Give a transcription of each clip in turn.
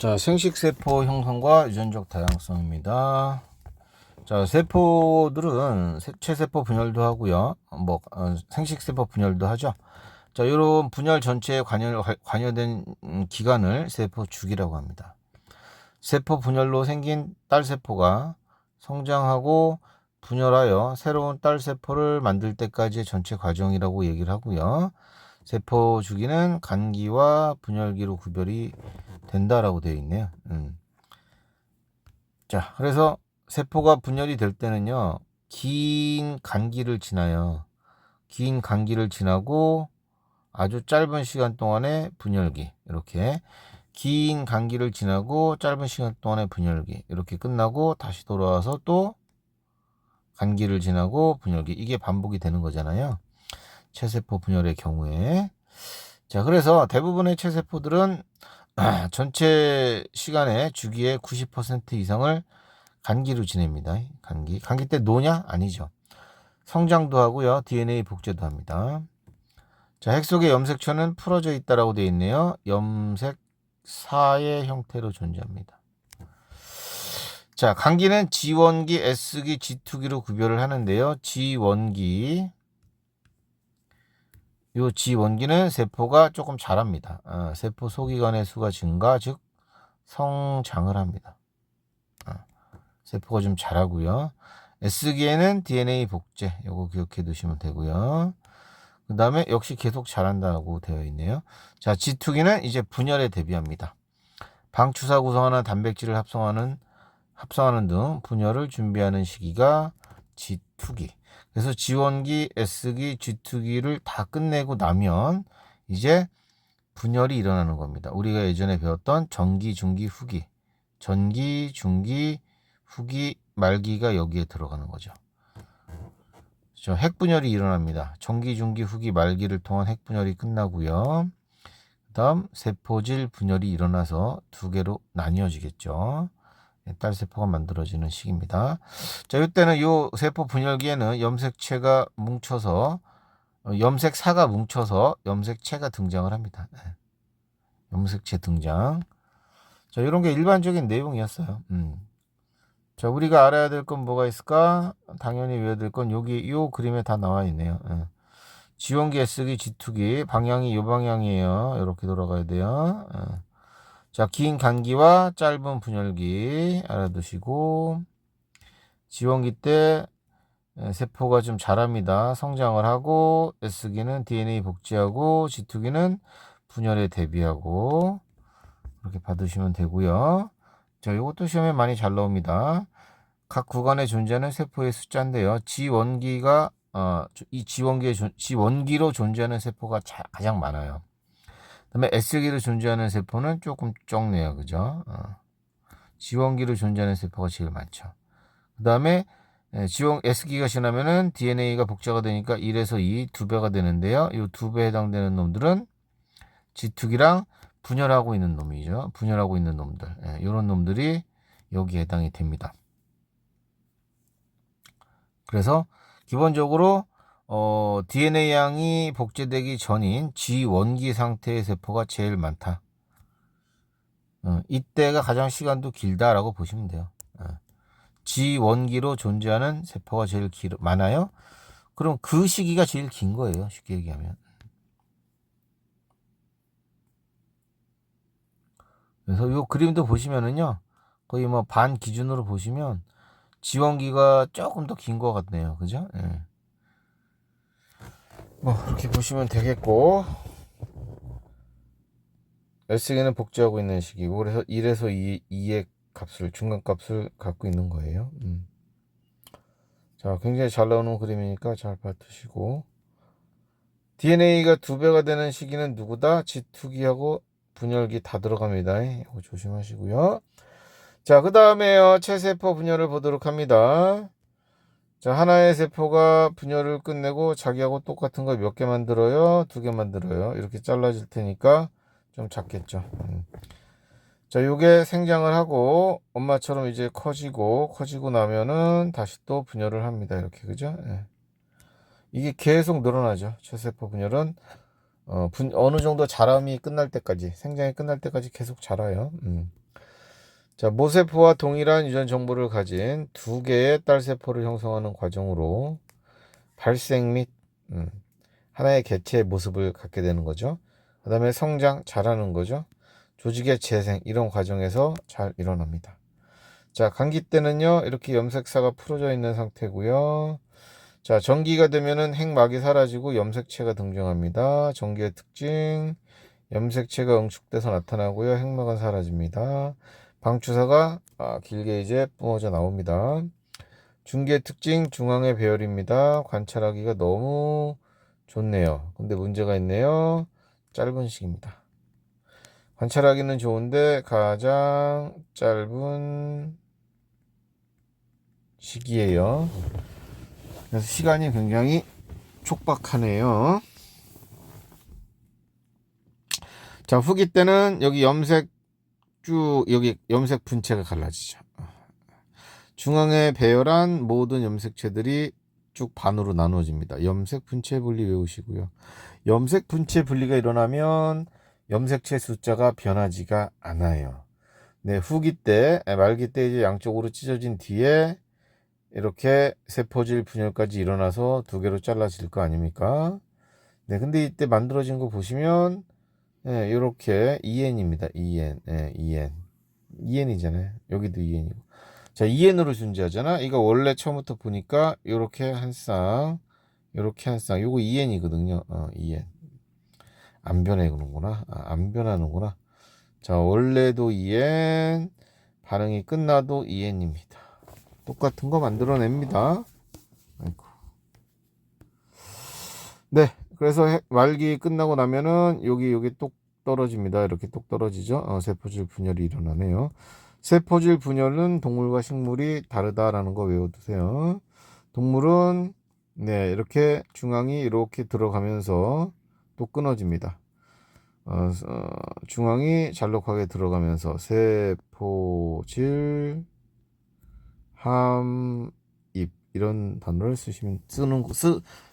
자, 생식세포 형성과 유전적 다양성입니다. 자, 세포들은 체세포 분열도 하고요. 생식세포 분열도 하죠. 자, 이런 분열 전체에 관여된 기관을 세포 주기라고 합니다. 세포 분열로 생긴 딸세포가 성장하고 분열하여 새로운 딸세포를 만들 때까지의 전체 과정이라고 얘기를 하고요. 세포 주기는 간기와 분열기로 구별이 된다라고 되어 있네요. 자, 그래서 세포가 분열이 될 때는요, 긴 간기를 지나고 아주 짧은 시간 동안에 분열기, 이렇게 긴 간기를 지나고 짧은 시간 동안에 분열기, 이렇게 끝나고 다시 돌아와서 또 간기를 지나고 분열기, 이게 반복이 되는 거잖아요. 체세포 분열의 경우에. 자, 그래서 대부분의 체세포들은 전체 시간의 주기의 90% 이상을 간기로 지냅니다. 간기 때 노냐? 아니죠. 성장도 하고요. DNA 복제도 합니다. 자, 핵 속의 염색체는 풀어져 있다라고 되어 있네요. 염색사의 형태로 존재합니다. 자, 간기는 G원기, S기, G2기로 구별을 하는데요. G원기는 세포가 조금 자랍니다. 세포 소기관의 수가 증가, 즉 성장을 합니다. 세포가 좀 자라고요. S기에는 DNA 복제, 요거 기억해 두시면 되고요. 그 다음에 역시 계속 자란다고 되어 있네요. 자, G2기는 이제 분열에 대비합니다. 방추사 구성하는 단백질을 합성하는 등 분열을 준비하는 시기가 G2기. 그래서 G원기, S기, G2기를 다 끝내고 나면 이제 분열이 일어나는 겁니다. 우리가 예전에 배웠던 전기, 중기, 후기. 전기, 중기, 후기, 말기가 여기에 들어가는 거죠. 그렇죠? 핵분열이 일어납니다. 전기, 중기, 후기, 말기를 통한 핵분열이 끝나고요. 그 다음 세포질 분열이 일어나서 두 개로 나뉘어지겠죠. 딸세포가 만들어지는 시기입니다. 자, 이때는 이 세포 분열기에는 염색체가 뭉쳐서 염색사가 뭉쳐서 염색체가 등장을 합니다. 염색체 등장. 자, 이런 게 일반적인 내용이었어요. 자, 우리가 알아야 될 건 뭐가 있을까? 당연히 외워야 될 건 여기 이 그림에 다 나와 있네요. G원기, S기, G2기 방향이 이 방향이에요. 이렇게 돌아가야 돼요. 자, 긴 간기와 짧은 분열기 알아두시고, G원기 때 세포가 좀 자랍니다. 성장을 하고, S기는 DNA 복제하고, G2기는 분열에 대비하고, 이렇게 받으시면 되고요. 자, 이것도 시험에 많이 잘 나옵니다. 각 구간에 존재하는 세포의 숫자인데요. G원기로 존재하는 세포가 가장 많아요. 그다음에 S기로 존재하는 세포는 조금 적네요. 그죠? G원기로 존재하는 세포가 제일 많죠. 그 다음에 S기가 지나면은 DNA가 복제가 되니까 1에서 2, 2배가 되는데요. 이 2배에 해당되는 놈들은 G2기랑 분열하고 있는 놈이죠. 분열하고 있는 놈들. 이런 놈들이 여기에 해당이 됩니다. 그래서 기본적으로 DNA 양이 복제되기 전인 G원기 상태의 세포가 제일 많다. 이때가 가장 시간도 길다라고 보시면 돼요. G원기로 존재하는 세포가 제일 많아요. 그럼 그 시기가 제일 긴 거예요. 쉽게 얘기하면. 그래서 이 그림도 보시면은요. 거의 뭐 반 기준으로 보시면 G원기가 조금 더 긴 것 같네요. 그죠? 뭐 그렇게 보시면 되겠고, S기는 복제하고 있는 시기고, 그래서 1에서 2의 중간값을 갖고 있는 거예요. 자, 굉장히 잘 나오는 그림이니까 잘 봐두시고, DNA가 2배가 되는 시기는 누구다? G2기하고 분열기 다 들어갑니다. 이거 조심하시고요. 자, 그 다음에요, 체세포 분열을 보도록 합니다. 자, 하나의 세포가 분열을 끝내고 자기하고 똑같은 거 몇 개 만들어요? 2개 만들어요. 이렇게 잘라질 테니까 좀 작겠죠. 자, 요게 생장을 하고 엄마처럼 이제 커지고 나면은 다시 또 분열을 합니다. 이렇게, 그죠? 이게 계속 늘어나죠. 체세포 분열은 어느 정도 자람이 끝날 때까지, 생장이 끝날 때까지 계속 자라요. 자, 모세포와 동일한 유전 정보를 가진 두 개의 딸세포를 형성하는 과정으로 발생 및 하나의 개체의 모습을 갖게 되는 거죠. 그 다음에 성장, 자라는 거죠. 조직의 재생, 이런 과정에서 잘 일어납니다. 자, 감기 때는요, 이렇게 염색사가 풀어져 있는 상태고요. 자, 전기가 되면은 핵막이 사라지고 염색체가 등장합니다. 전기의 특징, 염색체가 응축돼서 나타나고요. 핵막은 사라집니다. 방추사가 길게 이제 뿜어져 나옵니다. 중기의 특징, 중앙의 배열입니다. 관찰하기가 너무 좋네요. 근데 문제가 있네요. 짧은 시기입니다. 관찰하기는 좋은데 가장 짧은 시기예요. 그래서 시간이 굉장히 촉박하네요. 자, 후기 때는 여기 여기 염색 분체가 갈라지죠. 중앙에 배열한 모든 염색체들이 쭉 반으로 나누어집니다. 염색 분체 분리 외우시고요. 염색 분체 분리가 일어나면 염색체 숫자가 변하지가 않아요. 네, 후기 때, 말기 때 이제 양쪽으로 찢어진 뒤에 이렇게 세포질 분열까지 일어나서 두 개로 잘라질 거 아닙니까? 네, 근데 이때 만들어진 거 보시면 이렇게 2N입니다. 2N, 2N. 2N이잖아요. 여기도 2N이고. 자, 2N으로 존재하잖아. 이거 원래 처음부터 보니까 이렇게 한 쌍, 이렇게 한 쌍. 요거 2N이거든요. 2N. 안 변하는구나. 안 변하는구나. 자, 원래도 2N, 반응이 끝나도 2N입니다. 똑같은 거 만들어냅니다. 아이고. 네, 그래서 말기 끝나고 나면은 여기 똑 떨어집니다. 이렇게 똑 떨어지죠. 세포질 분열이 일어나네요. 세포질 분열은 동물과 식물이 다르다라는 거 외워두세요. 동물은 네, 이렇게 중앙이 이렇게 들어가면서 또 끊어집니다. 중앙이 잘록하게 들어가면서 세포질 함입, 이런 단어를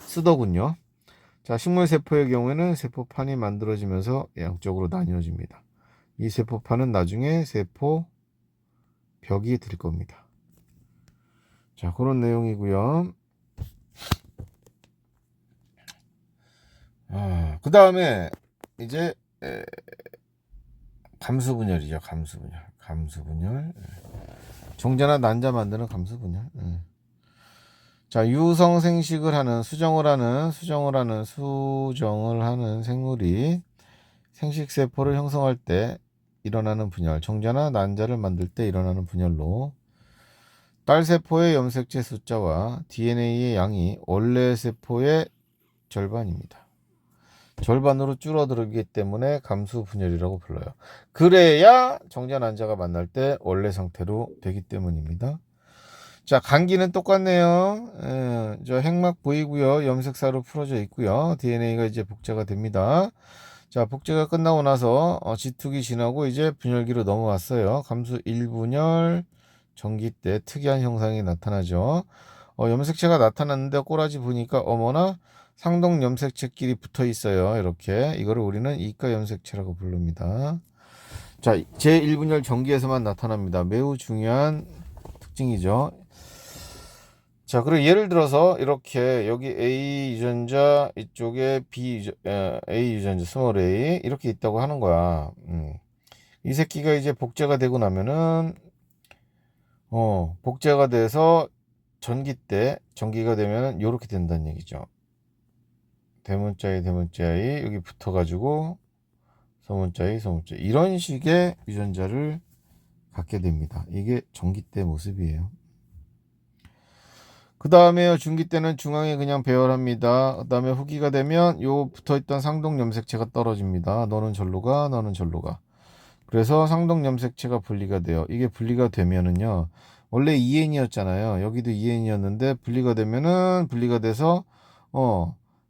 쓰더군요. 자, 식물 세포의 경우에는 세포판이 만들어지면서 양쪽으로 나뉘어집니다. 이 세포판은 나중에 세포 벽이 될 겁니다. 자, 그런 내용이고요. 그 다음에 이제 감수분열이죠. 감수분열. 종자나 난자 만드는 감수분열. 자, 유성생식을 하는 수정을 하는 생물이 생식세포를 형성할 때 일어나는 분열, 종자나 난자를 만들 때 일어나는 분열로 딸세포의 염색체 숫자와 DNA의 양이 원래 세포의 절반입니다. 절반으로 줄어들기 때문에 감수분열이라고 불러요. 그래야 종자 난자가 만날 때 원래 상태로 되기 때문입니다. 자, 감기는 똑같네요. 저 핵막 보이고요. 염색사로 풀어져 있고요. DNA가 이제 복제가 됩니다. 자, 복제가 끝나고 나서 G2기 지나고 이제 분열기로 넘어왔어요. 감수 1분열 전기 때 특이한 형상이 나타나죠. 염색체가 나타났는데 꼬라지 보니까 어머나 상동 염색체끼리 붙어 있어요. 이렇게 이거를 우리는 이가 염색체라고 부릅니다. 자, 제1분열 전기에서만 나타납니다. 매우 중요한 특징이죠. 자, 그리고 예를 들어서 이렇게 여기 A 유전자, 이쪽에 A 유전자 스몰 a 이렇게 있다고 하는 거야. 이 새끼가 이제 복제가 되고 나면은 복제가 돼서 전기 때 전기가 되면은 이렇게 된다는 얘기죠. 대문자 A 여기 붙어가지고 소문자 A 이런 식의 유전자를 갖게 됩니다. 이게 전기 때 모습이에요. 그 다음에요, 중기 때는 중앙에 그냥 배열합니다. 그 다음에 후기가 되면 요 붙어있던 상동 염색체가 떨어집니다. 너는 절로 가, 너는 절로 가. 그래서 상동 염색체가 분리가 돼요. 이게 분리가 되면은요, 원래 2N이었잖아요. 여기도 2N이었는데 분리가 되면은 분리가 돼서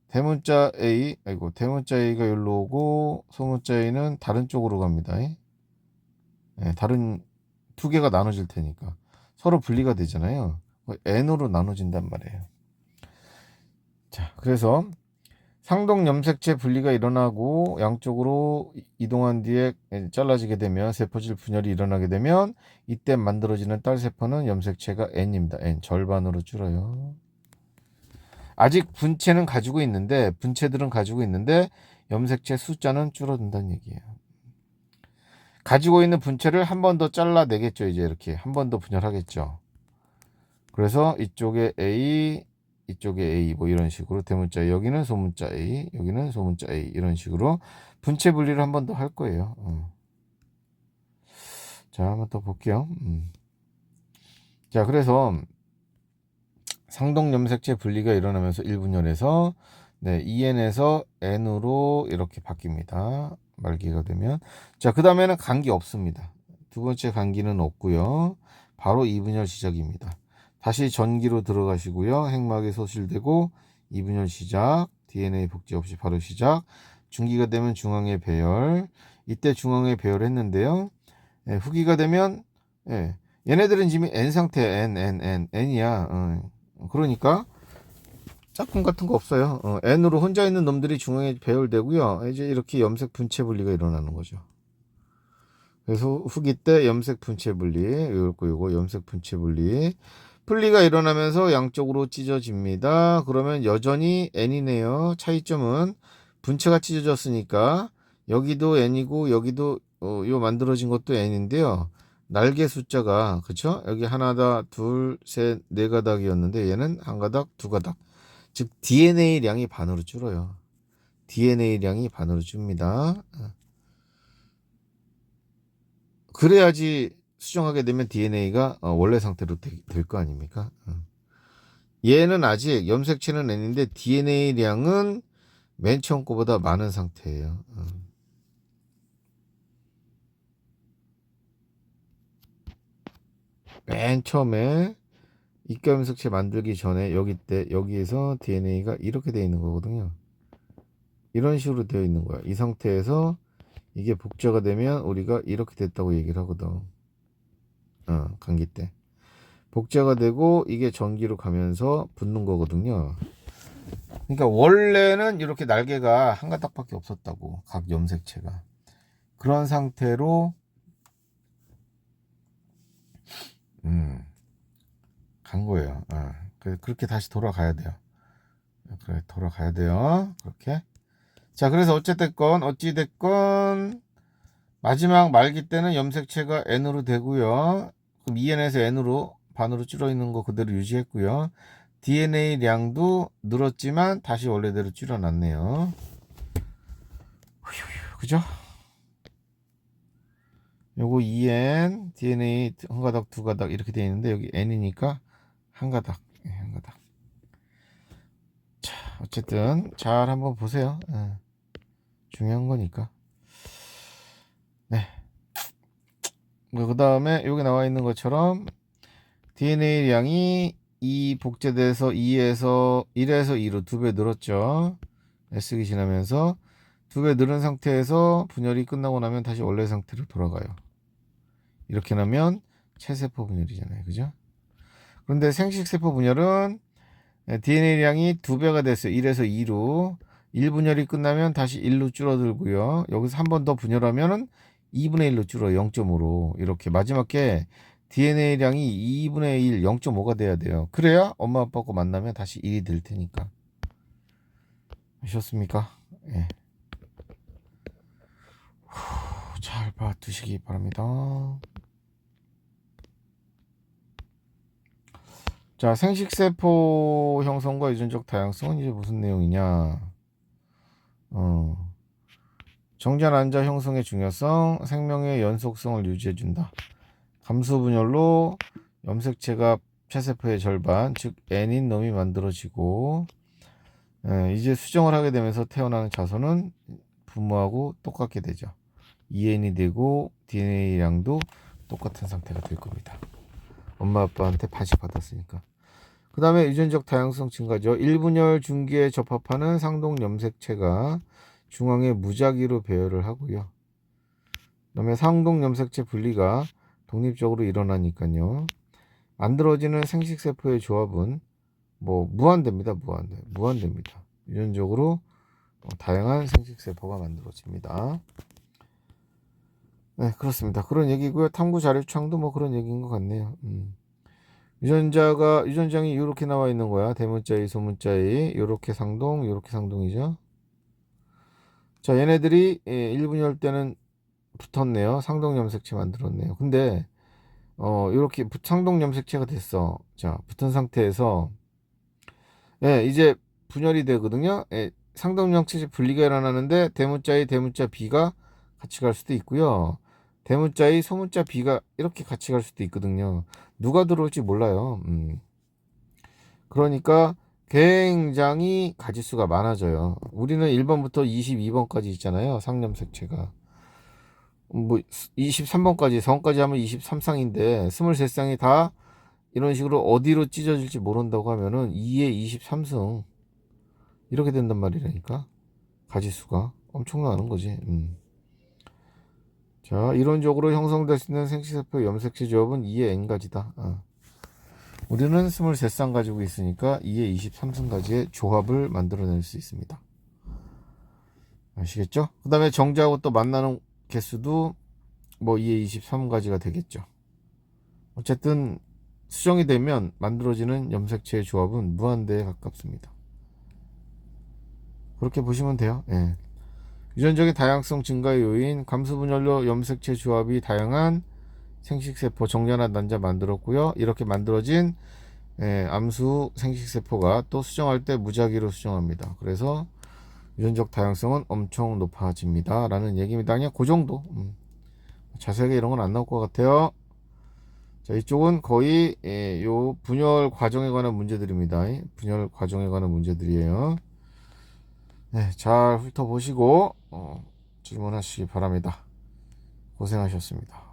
대문자 A가 여기로 오고 소문자 A는 다른 쪽으로 갑니다. 다른 두 개가 나눠질 테니까 서로 분리가 되잖아요. N으로 나눠진단 말이에요. 자, 그래서 상동 염색체 분리가 일어나고 양쪽으로 이동한 뒤에 잘라지게 되면 세포질 분열이 일어나게 되면 이때 만들어지는 딸 세포는 염색체가 N입니다. N 절반으로 줄어요. 아직 분체는 가지고 있는데 분체들은 가지고 있는데 염색체 숫자는 줄어든다는 얘기예요. 가지고 있는 분체를 한 번 더 잘라내겠죠. 이제 이렇게 한 번 더 분열하겠죠. 그래서 이쪽에 A, 이쪽에 A 뭐 이런 식으로 대문자 여기는 소문자 A, 여기는 소문자 A 이런 식으로 분체 분리를 한 번 더 할 거예요. 자, 한번 더 볼게요. 자, 그래서 상동 염색체 분리가 일어나면서 1분열에서 EN에서 N으로 이렇게 바뀝니다. 말기가 되면. 자, 그 다음에는 간기 없습니다. 두 번째 간기는 없고요. 바로 2분열 시작입니다. 다시 전기로 들어가시고요. 핵막이 소실되고 2분열 시작. DNA 복제 없이 바로 시작. 중기가 되면 중앙에 배열. 이때 중앙에 배열했는데요. 후기가 되면 얘네들은 지금 N 상태 N이야. 그러니까 짝꿍 같은 거 없어요. N으로 혼자 있는 놈들이 중앙에 배열되고요. 이제 이렇게 염색 분체 분리가 일어나는 거죠. 그래서 후기 때 염색 분체 분리, 요거 염색 분체 분리. 분리가 일어나면서 양쪽으로 찢어집니다. 그러면 여전히 N이네요. 차이점은 분체가 찢어졌으니까 여기도 N이고 여기도 요 만들어진 것도 N인데요. 날개 숫자가 그쵸? 여기 하나다, 둘, 셋, 네 가닥이었는데 얘는 한 가닥, 두 가닥. 즉 DNA량이 반으로 줄어요. DNA량이 반으로 줍니다. 그래야지 수정하게 되면 DNA가 원래 상태로 될 거 아닙니까? 얘는 아직 염색체는 N인데 DNA량은 맨 처음 거보다 많은 상태예요. 맨 처음에 이가 염색체 만들기 전에 여기에서 DNA가 이렇게 되어 있는 거거든요. 이런 식으로 되어 있는 거야. 이 상태에서 이게 복제가 되면 우리가 이렇게 됐다고 얘기를 하거든. 감기 때. 복제가 되고 이게 전기로 가면서 붙는 거거든요. 그러니까 원래는 이렇게 날개가 한 가닥밖에 없었다고. 각 염색체가. 그런 상태로 간 거예요. 그렇게 다시 돌아가야 돼요. 그래, 돌아가야 돼요. 그렇게. 자, 그래서 어찌됐건 마지막 말기 때는 염색체가 N으로 되고요. 그럼 EN에서 N으로 반으로 줄어 있는 거 그대로 유지했고요. DNA량도 늘었지만 다시 원래대로 줄여놨네요. 그죠? 요거 EN, DNA 한 가닥, 두 가닥 이렇게 되어 있는데 여기 N이니까 한 가닥, 한 가닥. 자, 어쨌든 잘 한번 보세요. 중요한 거니까. 네. 그 다음에 여기 나와 있는 것처럼 DNA량이 2 복제돼서 1에서 2로 2배 늘었죠. S기 지나면서 2배 늘은 상태에서 분열이 끝나고 나면 다시 원래 상태로 돌아가요. 이렇게 나면 체세포 분열이잖아요. 그죠? 그런데 생식세포 분열은 DNA량이 2배가 됐어요. 1에서 2로. 1분열이 끝나면 다시 1로 줄어들고요. 여기서 한 번 더 분열하면 2분의 1로 줄어요. 0.5로. 이렇게 마지막에 DNA량이 2분의 1, 0.5가 돼야 돼요. 그래야 엄마 아빠 거 만나면 다시 1이 될 테니까. 아셨습니까? 예. 잘 봐두시기 바랍니다. 자, 생식세포 형성과 유전적 다양성은 이제 무슨 내용이냐? 정자난자 형성의 중요성, 생명의 연속성을 유지해준다. 감소분열로 염색체가 체세포의 절반, 즉 N인 놈이 만들어지고 이제 수정을 하게 되면서 태어나는 자손은 부모하고 똑같게 되죠. EN이 되고 DNA량도 똑같은 상태가 될 겁니다. 엄마 아빠한테 바지 받았으니까. 그 다음에 유전적 다양성 증가죠. 1분열 중기에 접합하는 상동 염색체가 중앙에 무작위로 배열을 하고요. 그 다음에 상동 염색체 분리가 독립적으로 일어나니까요. 만들어지는 생식세포의 조합은 뭐 무한대입니다. 무한대입니다. 유전적으로 다양한 생식세포가 만들어집니다. 네, 그렇습니다. 그런 얘기고요. 탐구 자료창도 뭐 그런 얘기인 것 같네요. 유전장이 이렇게 나와 있는 거야. 대문자의, 소문자의, 요렇게 상동, 요렇게 상동이죠. 자, 얘네들이 1분열 때는 붙었네요. 상동 염색체 만들었네요. 근데 요렇게 상동 염색체가 됐어. 자, 붙은 상태에서 이제 분열이 되거든요. 상동 염색체 분리가 일어나는데 대문자의 대문자 B가 같이 갈 수도 있고요. 대문자의 소문자 B가 이렇게 같이 갈 수도 있거든요. 누가 들어올지 몰라요. 그러니까 굉장히 가지수가 많아져요. 우리는 1번부터 22번까지 있잖아요. 상염색체가. 뭐 23번까지 성까지 하면 23쌍인데 23쌍이 다 이런 식으로 어디로 찢어질지 모른다고 하면은 2에 23승 이렇게 된단 말이라니까. 가지수가 엄청나는 거지. 자, 이론적으로 형성될 수 있는 생식세포 염색체 조합은 2의 n가지다. 우리는 23쌍 가지고 있으니까 2의 23승가지의 조합을 만들어낼 수 있습니다. 아시겠죠? 그 다음에 정자하고 또 만나는 개수도 뭐 2의 23가지가 되겠죠. 어쨌든 수정이 되면 만들어지는 염색체의 조합은 무한대에 가깝습니다. 그렇게 보시면 돼요. 예. 유전적인 다양성 증가의 요인, 감수분열로 염색체 조합이 다양한 생식세포 정렬한 난자 만들었고요. 이렇게 만들어진 암수 생식세포가 또 수정할 때 무작위로 수정합니다. 그래서 유전적 다양성은 엄청 높아집니다. 라는 얘기입니다. 그냥 그 정도. 자세하게 이런 건 안 나올 것 같아요. 자, 이쪽은 거의 요 분열 과정에 관한 문제들입니다. 분열 과정에 관한 문제들이에요. 네, 잘 훑어보시고 질문하시기 바랍니다. 고생하셨습니다.